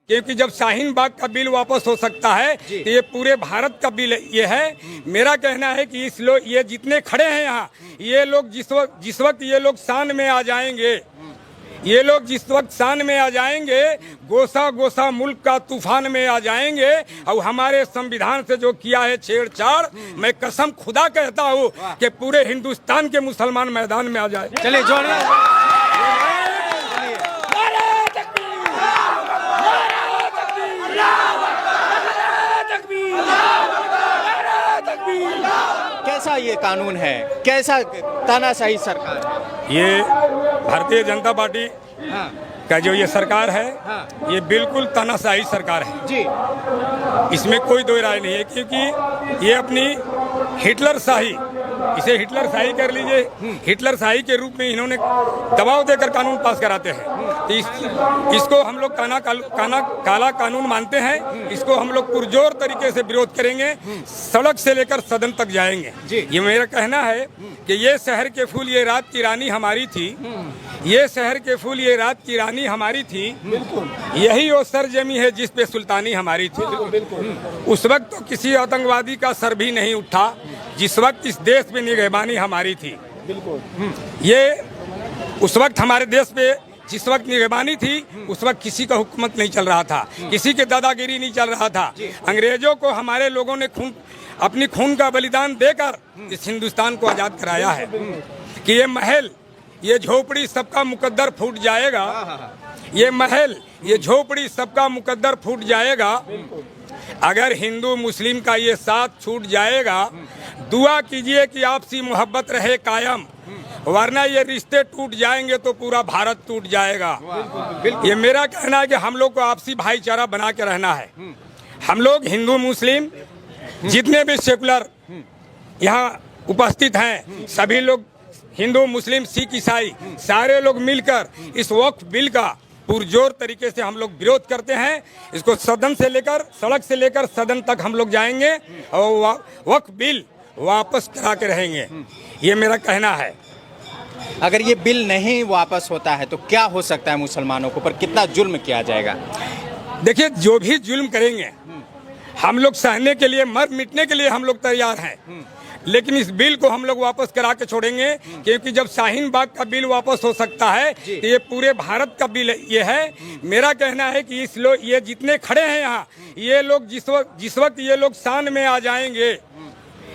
क्योंकि जब शाहीन बाग का बिल वापस हो सकता है तो ये पूरे भारत का बिल ये है। मेरा कहना है कि ये जितने खड़े हैं यहाँ, ये लोग जिस वक्त ये लोग शान में आ जाएंगे, ये लोग जिस वक्त शान में आ जाएंगे, गोसा गोसा मुल्क का तूफान में आ जाएंगे। और हमारे संविधान से जो किया है छेड़छाड़, मैं कसम खुदा कहता हूँ कि पूरे हिंदुस्तान के मुसलमान मैदान में आ जाए। चलिए जोड़िए। कैसा ये कानून है, कैसा तानाशाही सरकार है? ये भारतीय जनता पार्टी का जो ये सरकार है, ये बिल्कुल तानाशाही सरकार है जी। इसमें कोई दो राय नहीं है, क्योंकि ये अपनी हिटलर शाही, इसे हिटलर शाही कर लीजिए, हिटलर शाही के रूप में इन्होंने दबाव देकर कानून पास कराते हैं। तो इसको हम लोग काला कानून मानते हैं। इसको हम लोग पुरजोर तरीके से विरोध करेंगे, सड़क से लेकर सदन तक जाएंगे। ये मेरा कहना है कि ये शहर के फूल ये रात की रानी हमारी थी, ये शहर के फूल ये रात की रानी हमारी थी, यही वो सरजमी है जिस पे सुल्तानी हमारी थी। उस वक्त तो किसी आतंकवादी का सर भी नहीं उठा जिस वक्त इस देश पे निगहबानी हमारी थी। ये उस वक्त हमारे देश पे जिस वक्त निगहबानी थी, उस वक्त किसी का हुकूमत नहीं चल रहा था, किसी के दादागिरी नहीं चल रहा था। अंग्रेजों को हमारे लोगों ने अपनी खून का बलिदान देकर इस हिंदुस्तान को आजाद कराया है। कि ये महल, ये झोपड़ी सबका मुकद्दर फूट जाएगा, ये महल, ये झोपड़ी सबका मुकद्दर फूट जाएगा। अगर हिंदू मुस्लिम का ये साथ छूट जाएगा, दुआ कीजिए कि आपसी मोहब्बत रहे कायम, वरना ये रिश्ते टूट जाएंगे तो पूरा भारत टूट जाएगा। ये मेरा कहना है कि हम लोग को आपसी भाईचारा बना के रहना है। हम लोग हिंदू मुस्लिम जितने भी सेकुलर यहाँ उपस्थित हैं, सभी लोग हिंदू मुस्लिम सिख ईसाई सारे लोग मिलकर इस वक्फ बिल का पुरजोर तरीके से हम लोग विरोध करते हैं। इसको सदन से लेकर, सड़क से लेकर सदन तक हम लोग जाएंगे और वक्फ बिल वापस करा के रहेंगे। ये मेरा कहना है। अगर ये बिल नहीं वापस होता है तो क्या हो सकता है? मुसलमानों के ऊपर कितना जुल्म किया जाएगा? देखिए, जो भी जुल्म करेंगे हम लोग सहने के लिए, मर मिटने के लिए हम लोग तैयार हैं, लेकिन इस बिल को हम लोग वापस करा के छोड़ेंगे। क्योंकि जब शाहीन बाग का बिल वापस हो सकता है तो ये पूरे भारत का बिल ये है। मेरा कहना है कि ये जितने खड़े हैं यहाँ, ये लोग जिस वक्त ये लोग शान में आ जाएंगे,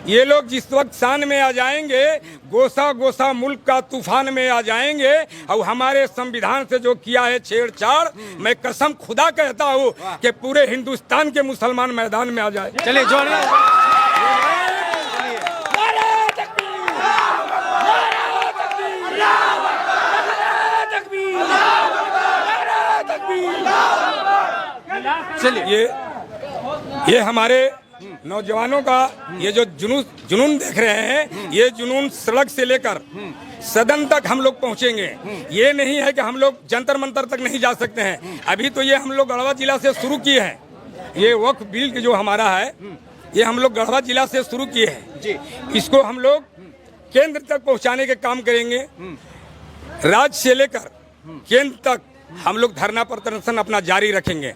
ये लोग जिस वक्त शान में आ जाएंगे, गोसा गोसा मुल्क का तूफान में आ जाएंगे। और हमारे संविधान से जो किया है छेड़छाड़, मैं कसम खुदा कहता हूँ कि पूरे हिंदुस्तान के मुसलमान मैदान में आ जाए। चलिए जोड़िए। चलिए, ये हमारे नौजवानों का ये जो जुनून देख रहे हैं, ये जुनून सड़क से लेकर सदन तक हम लोग पहुंचेंगे। ये नहीं है कि हम लोग जंतर मंतर तक नहीं जा सकते हैं। अभी तो ये हम लोग गढ़वा जिला से शुरू किए हैं। ये वक्फ बिल जो हमारा है, ये हम लोग गढ़वा जिला से शुरू किए हैं। इसको हम लोग केंद्र तक पहुंचाने के काम करेंगे। राज्य से लेकर केंद्र तक हम लोग धरना प्रदर्शन अपना जारी रखेंगे।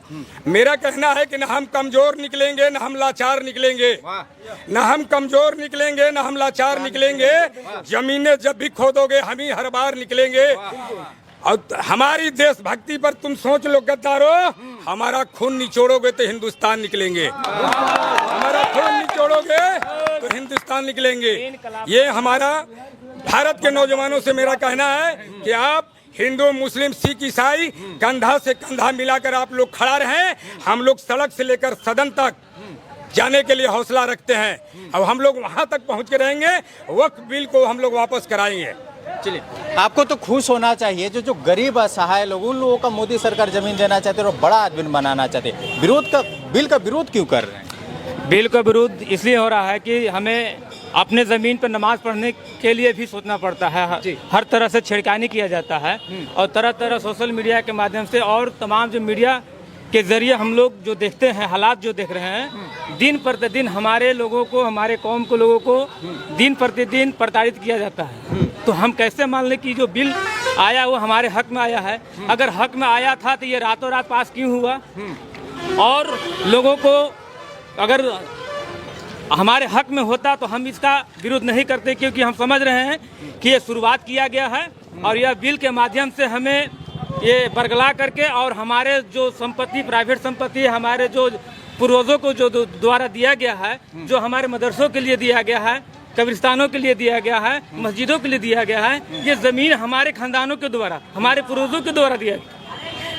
मेरा कहना है कि न हम कमजोर निकलेंगे, न हम लाचार निकलेंगे, न हम कमजोर निकलेंगे, न हम लाचार निकलेंगे। जमीनें जब भी खोदोगे हम ही हर बार निकलेंगे। और हमारी देशभक्ति पर तुम सोच लो गद्दारों, हमारा खून निचोड़ोगे तो हिंदुस्तान निकलेंगे, हमारा खून निचोड़ोगे तो हिंदुस्तान निकलेंगे। ये हमारा भारत के नौजवानों से मेरा कहना है कि आप हिंदू मुस्लिम सिख ईसाई कंधा से कंधा मिलाकर आप लोग खड़ा रहें। हम लोग सड़क से लेकर सदन तक जाने के लिए हौसला रखते हैं और हम लोग वहां तक पहुंच के रहेंगे। वक्फ बिल को हम लोग वापस कराएंगे। चलिए, आपको तो खुश होना चाहिए। जो गरीब असहाय लोग, उन लोगों का मोदी सरकार जमीन देना चाहते और बड़ा आदमी बनाना चाहते, बिल का विरोध क्यों कर रहे हैं? बिल का विरोध इसलिए हो रहा है कि हमें अपने ज़मीन पर नमाज पढ़ने के लिए भी सोचना पड़ता है। हर तरह से छेड़खानी किया जाता है और तरह तरह सोशल मीडिया के माध्यम से और तमाम जो मीडिया के ज़रिए हम लोग जो देखते हैं, हालात जो देख रहे हैं, दिन प्रतिदिन हमारे लोगों को, हमारे कौम के लोगों को दिन प्रतिदिन प्रताड़ित किया जाता है। तो हम कैसे मान लें कि जो बिल आया वो हमारे हक में आया है। अगर हक में आया था तो ये रातों रात पास क्यों हुआ? और लोगों को अगर हमारे हक में होता तो हम इसका विरोध नहीं करते, क्योंकि हम समझ रहे हैं कि ये शुरुआत किया गया है और यह बिल के माध्यम से हमें ये बरगला करके और हमारे जो संपत्ति, प्राइवेट संपत्ति, हमारे जो पूर्वजों को जो द्वारा दिया गया है, जो हमारे मदरसों के लिए दिया गया है, कब्रिस्तानों के लिए दिया गया है, मस्जिदों के लिए दिया गया है, ये ज़मीन हमारे खानदानों के द्वारा, हमारे पूर्वजों के द्वारा दिया गया।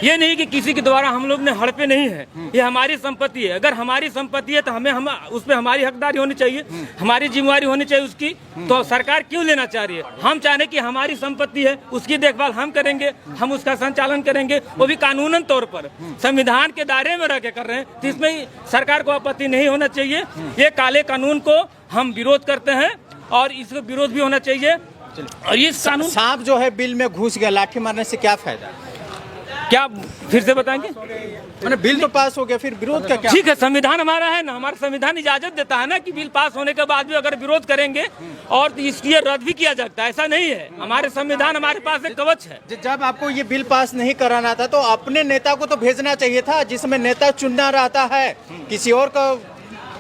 ये नहीं कि किसी के द्वारा हम लोग ने हड़पे नहीं है, ये हमारी संपत्ति है। अगर हमारी संपत्ति है तो हम उस पर हमारी हकदारी होनी चाहिए, हमारी जिम्मेवारी होनी चाहिए उसकी। तो सरकार क्यों लेना चाह रही है? हम चाह रहे कि हमारी संपत्ति है, उसकी देखभाल हम करेंगे, हम उसका संचालन करेंगे, वो भी कानूनन तौर पर संविधान के दायरे में रह के कर रहे हैं। तो इसमें सरकार को आपत्ति नहीं होना चाहिए। ये काले कानून को हम विरोध करते हैं और इसका विरोध भी होना चाहिए। और ये कानून सांप जो है बिल में घुस गया, लाठी मारने से क्या फायदा? क्या फिर से बताएंगे? मैंने बिल तो पास हो गया, फिर विरोध का क्या? ठीक है, संविधान हमारा है ना, हमारा संविधान इजाजत देता है ना कि बिल पास होने के बाद भी अगर विरोध करेंगे और तो इसलिए रद्द भी किया जाता है, ऐसा नहीं है। हमारे संविधान, हमारे पास एक कवच है। जब आपको ये बिल पास नहीं कराना था तो अपने नेता को तो भेजना चाहिए था, जिसमें नेता चुनना रहता है, किसी और का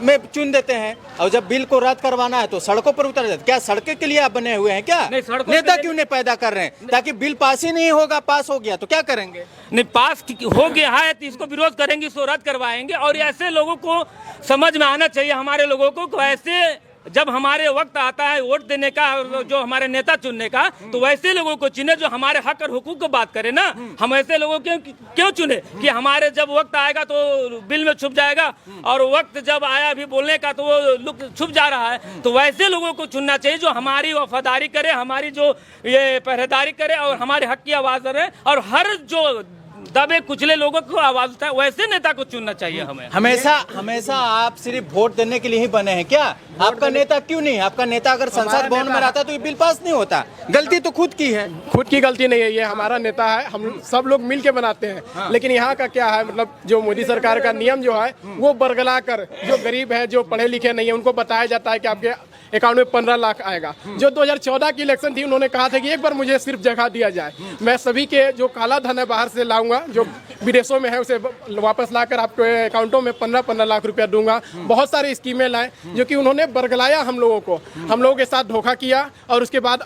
में चुन देते हैं। और जब बिल को रद्द करवाना है तो सड़कों पर उतर जाते। क्या सड़कों के लिए आप बने हुए हैं क्या? नहीं, सड़कों नेता क्यों नहीं पैदा कर रहे हैं? ताकि बिल पास ही नहीं होगा, पास हो गया तो क्या करेंगे? नहीं, पास हो गया है तो इसको विरोध करेंगे, इसको रद्द करवाएंगे। और ऐसे लोगों को समझ में आना चाहिए, हमारे लोगों को, ऐसे जब हमारे वक्त आता है वोट देने का, जो हमारे नेता चुनने का, तो वैसे लोगों को चुने जो हमारे हक और हुकूक को बात करे ना। हम ऐसे लोगों को क्यों चुने कि हमारे जब वक्त आएगा तो बिल में छुप जाएगा, और वक्त जब आया अभी बोलने का तो वो छुप जा रहा है। तो वैसे लोगों को चुनना चाहिए जो हमारी वफादारी करे, हमारी जो ये पहरेदारी करे और हमारे हक की आवाज़ करे, और हर जो दबे कुचले लोगों को आवाज उठाए, वैसे नेता को चुनना चाहिए हमें। हमेशा आप सिर्फ वोट देने के लिए ही बने हैं क्या? आपका नेता क्यों नहीं? आपका नेता अगर संसद भवन में रहता तो ये बिल पास नहीं होता। गलती तो खुद की है। खुद की गलती नहीं है, ये हमारा नेता है, हम सब लोग मिल के बनाते हैं। हाँ। लेकिन यहाँ का क्या है, मतलब जो मोदी सरकार का नियम जो है वो बरगला कर, जो गरीब है, जो पढ़े लिखे नहीं है, उनको बताया जाता है कि आपके अकाउंट में 15 लाख आएगा। जो 2014 की इलेक्शन थी, उन्होंने कहा था कि एक बार मुझे सिर्फ जगह दिया जाए, मैं सभी के जो काला धन है बाहर से लाऊंगा, जो विदेशों में है उसे वापस लाकर आपके अकाउंटों में 15-15 लाख रुपया दूंगा। बहुत सारी स्कीमें लाए जो कि उन्होंने बरगलाया हम लोगों को, हम लोगों के साथ धोखा किया। और उसके बाद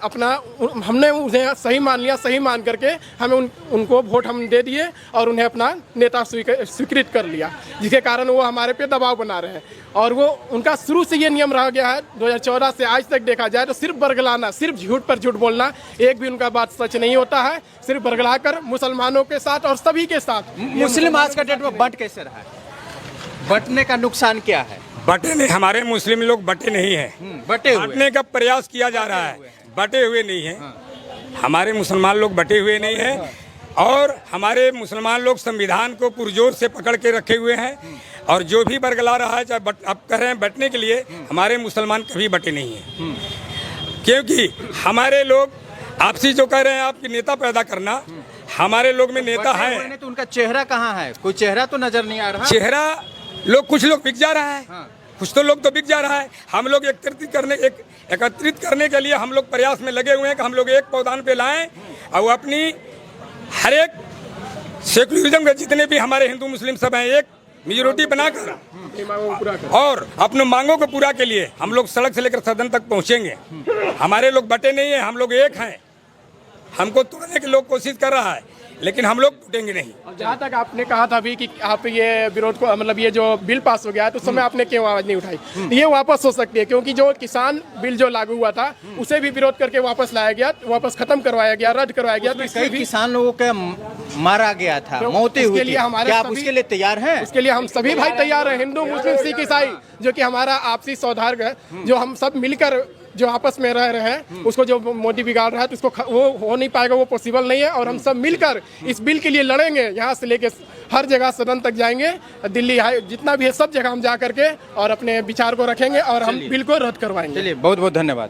हमने उन्हें सही मान लिया, सही मान करके हमें उनको वोट हम दे दिए और उन्हें अपना नेता स्वीकृत कर लिया, जिसके कारण वो हमारे पे दबाव बना रहे हैं। और वो उनका शुरू से ये नियम रह गया है, 2014 से आज तक देखा जाए तो सिर्फ बरगलाना, सिर्फ झूठ पर झूठ बोलना, एक भी उनका बात सच नहीं होता है। सिर्फ बरगला कर मुसलमानों के साथ और सभी के साथ। मुस्लिम आज का डेट में बंट कैसे रहा है? बंटने का नुकसान क्या है? बटे नहीं, हमारे मुस्लिम लोग बटे नहीं है, बांटने का प्रयास किया जा रहा है, बटे हुए नहीं है। हमारे मुसलमान लोग बटे हुए नहीं है, और हमारे मुसलमान लोग संविधान को पुरजोर से पकड़ के रखे हुए हैं। और जो भी बरगला रहा है, चाहे आप कह रहे हैं बटने के लिए, हमारे मुसलमान कभी बटे नहीं हैं। क्योंकि हमारे लोग आपसी जो कह रहे हैं आपकी नेता पैदा करना, हमारे लोग में नेता है तो उनका चेहरा कहाँ है? कोई चेहरा तो नजर नहीं आ रहा। चेहरा कुछ लोग बिक जा रहा है, कुछ तो लोग तो बिक जा रहा है। हम लोग एकत्रित करने के लिए हम लोग प्रयास में लगे हुए हैं कि हम लोग एक पौधान पे लाएं और अपनी हर एक सेकुलरिज्म के जितने भी हमारे हिंदू मुस्लिम सब हैं, एक मेजोरिटी बनाकर और अपने मांगों को पूरा के लिए हम लोग सड़क से लेकर सदन तक पहुंचेंगे। हमारे लोग बटे नहीं है, हम लोग एक हैं। हमको तोड़ने की लोग कोशिश कर रहा है, लेकिन हम लोग टूटेंगे नहीं। जहाँ तक आपने कहा था अभी कि आप ये विरोध को, मतलब ये जो बिल पास हो गया है तो उस समय आपने क्यों आवाज नहीं उठाई? ये वापस हो सकती है, क्योंकि जो किसान बिल जो लागू हुआ था उसे भी विरोध करके वापस लाया गया, वापस खत्म करवाया गया, रद्द करवाया गया। तो इसलिए भी किसान लोगों का मारा गया था, मौतें हुई थी। क्या आप उसके लिए तैयार हैं? उसके लिए हम सभी भाई तैयार हैं, हिंदू मुस्लिम सिख ईसाई, जो कि हमारा आपसी सौहार्द है, जो हम सब मिलकर जो आपस में रह रहे हैं, उसको जो मोदी बिगाड़ रहा है तो उसको वो हो नहीं पाएगा, वो पॉसिबल नहीं है। और हम सब मिलकर इस बिल के लिए लड़ेंगे, यहाँ से लेके हर जगह सदन तक जाएंगे, दिल्ली जितना भी है सब जगह हम जा करके और अपने विचार को रखेंगे और हम बिल को रद्द करवाएंगे। चलिए, बहुत बहुत धन्यवाद।